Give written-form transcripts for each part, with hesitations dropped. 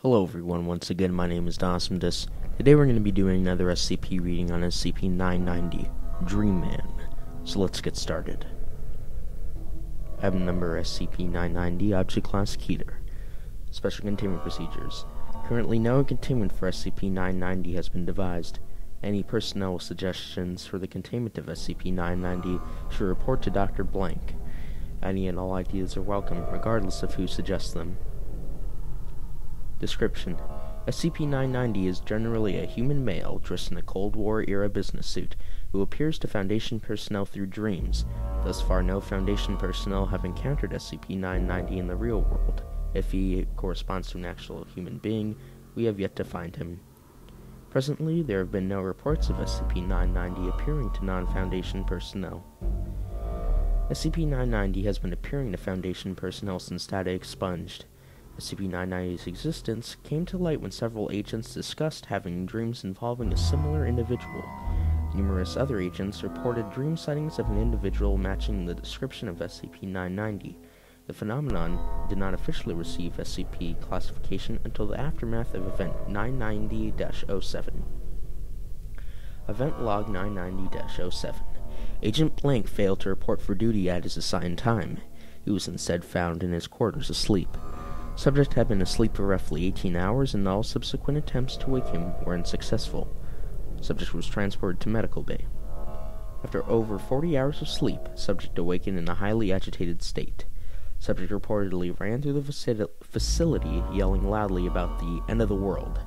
Hello everyone, once again my name is Dawsomdus. Today we're going to be doing another SCP reading on SCP-990, Dream Man. So let's get started. Item number SCP-990, Object Class Keter. Special Containment Procedures. Currently no containment for SCP-990 has been devised. Any personnel with suggestions for the containment of SCP-990 should report to Dr. Blank. Any and all ideas are welcome, regardless of who suggests them. Description: SCP-990 is generally a human male dressed in a Cold War-era business suit who appears to Foundation personnel through dreams. Thus far, no Foundation personnel have encountered SCP-990 in the real world. If he corresponds to an actual human being, we have yet to find him. Presently, there have been no reports of SCP-990 appearing to non-Foundation personnel. SCP-990 has been appearing to Foundation personnel since data expunged. SCP-990's existence came to light when several agents discussed having dreams involving a similar individual. Numerous other agents reported dream sightings of an individual matching the description of SCP-990. The phenomenon did not officially receive SCP classification until the aftermath of Event 990-07. Event Log 990-07. Agent Blank failed to report for duty at his assigned time. He was instead found in his quarters asleep. Subject had been asleep for roughly 18 hours, and all subsequent attempts to wake him were unsuccessful. Subject was transported to medical bay. After over 40 hours of sleep, subject awakened in a highly agitated state. Subject reportedly ran through the facility, yelling loudly about the end of the world.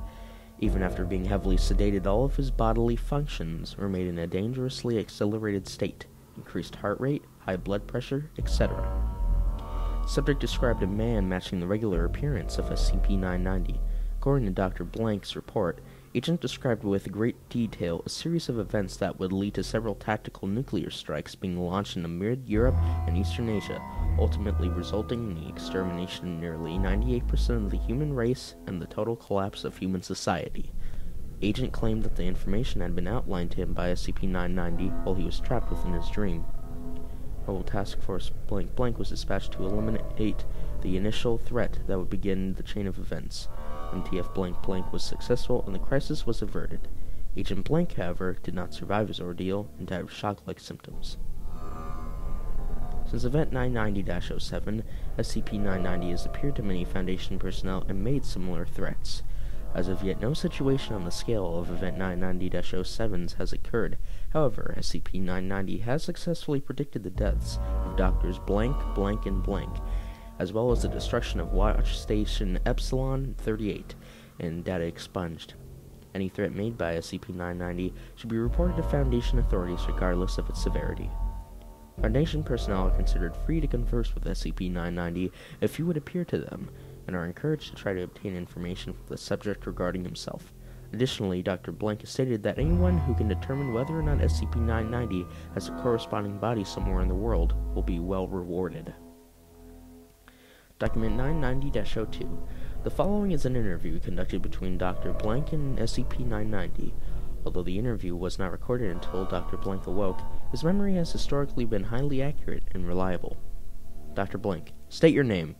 Even after being heavily sedated, all of his bodily functions remained in a dangerously accelerated state: increased heart rate, high blood pressure, etc. Subject described a man matching the regular appearance of SCP-990. According to Dr. Blank's report, Agent described with great detail a series of events that would lead to several tactical nuclear strikes being launched in mid-Europe and Eastern Asia, ultimately resulting in the extermination of nearly 98% of the human race and the total collapse of human society. Agent claimed that the information had been outlined to him by SCP-990 while he was trapped within his dream. Mobile Task Force Blank was dispatched to eliminate the initial threat that would begin the chain of events. MTF Blank was successful and the crisis was averted. Agent Blank, however, did not survive his ordeal and died of shock-like symptoms. Since Event 990-07, SCP-990 has appeared to many Foundation personnel and made similar threats. As of yet, no situation on the scale of Event 990-07 has occurred. However, SCP-990 has successfully predicted the deaths of Doctors Blank, and Blank, as well as the destruction of Watch Station Epsilon 38 and data expunged. Any threat made by SCP-990 should be reported to Foundation authorities regardless of its severity. Foundation personnel are considered free to converse with SCP-990 if he would appear to them, and are encouraged to try to obtain information from the subject regarding himself. Additionally, Dr. Blank has stated that anyone who can determine whether or not SCP-990 has a corresponding body somewhere in the world will be well rewarded. Document 990-02. The following is an interview conducted between Dr. Blank and SCP-990. Although the interview was not recorded until Dr. Blank awoke, his memory has historically been highly accurate and reliable. Dr. Blank: state your name.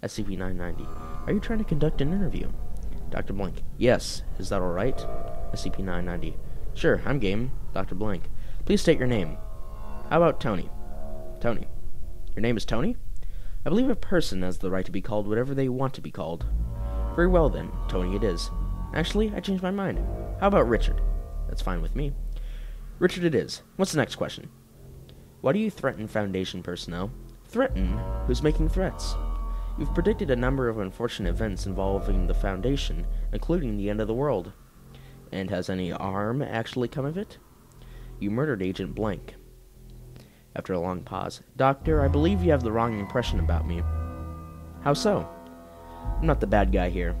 SCP-990: are you trying to conduct an interview? Dr. Blank: yes. Is that alright? SCP-990: sure, I'm game. Dr. Blank: please state your name. How about Tony? Tony: your name is Tony? I believe a person has the right to be called whatever they want to be called. Very well then, Tony it is. Actually, I changed my mind. How about Richard? That's fine with me. Richard it is. What's the next question? Why do you threaten Foundation personnel? Threaten? Who's making threats? You've predicted a number of unfortunate events involving the Foundation, including the end of the world. And has any harm actually come of it? You murdered Agent Blank. After a long pause: Doctor, I believe you have the wrong impression about me. How so? I'm not the bad guy here.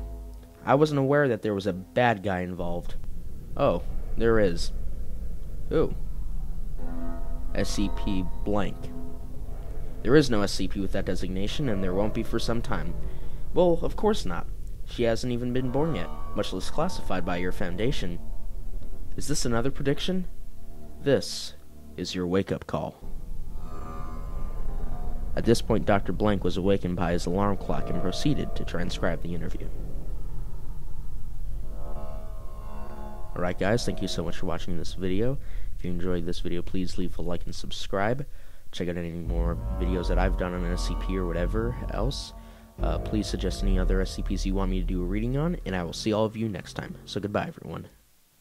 I wasn't aware that there was a bad guy involved. Oh, there is. Who? SCP Blank. There is no SCP with that designation, and there won't be for some time. Well, of course not. She hasn't even been born yet, much less classified by your Foundation. Is this another prediction? This is your wake-up call. At this point, Dr. Blank was awakened by his alarm clock and proceeded to transcribe the interview. Alright guys, thank you so much for watching this video. If you enjoyed this video, please leave a like and subscribe. Check out any more videos that I've done on an SCP or whatever else. Please suggest any other SCPs you want me to do a reading on, and I will see all of you next time. So goodbye, everyone.